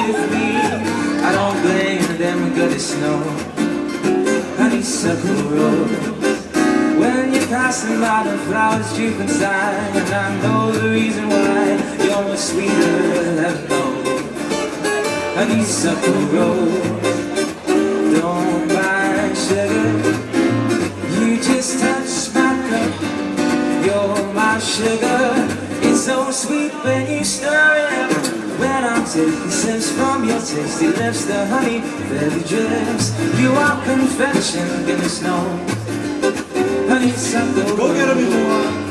with me. I don't blame them, goodness no. Honeysuckle Rose. When you're passing by, the flowers droop inside, and I know the reason why. You're much sweeter than I know. Honeysuckle Rose. Don't buy sugar, you just touch my cup. You're my sugar. It's so sweet when you stir it up. When I'm taking sips from your tasty lips, the honey barely drips. You are confection, goodness knows. Honeysuckle Rose. Go get him, Imua.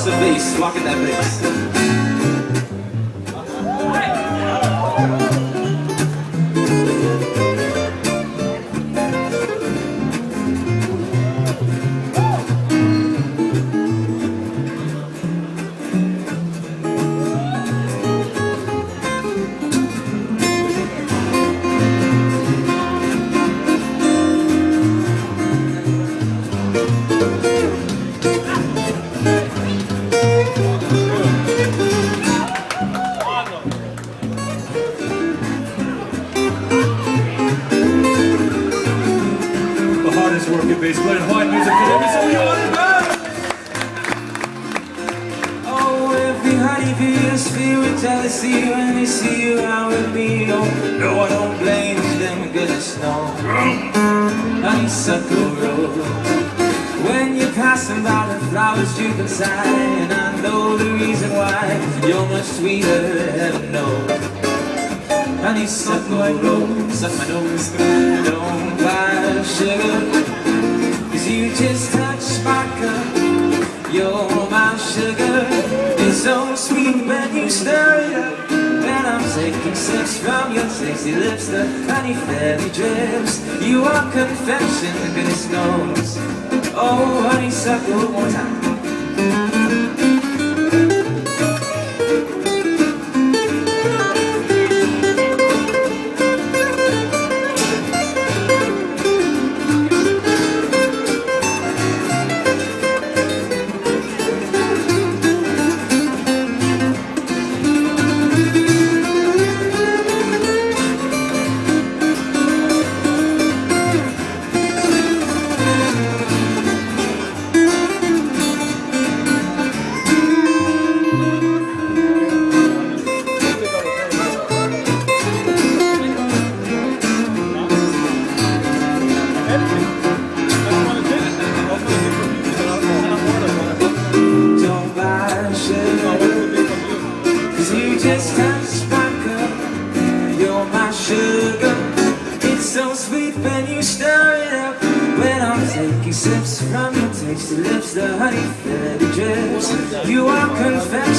The bass, walking that bass. Working bass player, Hawaiian music for every single Ioane Burns. Oh, every honey feels filled with jealousy when they see you out with me. Oh, no, I don't blame them, goodness no. Honeysuckle Rose. When you're passing by, the flowers droop inside, and I know the reason why. You're much sweeter than heaven knows. Honeysuckle Rose, suck my nose. Don't buy sugar, you just touch my cup. You're my sugar. It's so sweet when you stir it up. When I'm taking sips from your tasty lips, the honey fairly drips. You are confection, goodness knows. Oh, honeysuckle, one more time. You just touch my cup. You're my sugar. It's so sweet when you stir it up. When I'm taking sips from your tasty lips, the honey fairly drips. You are confection.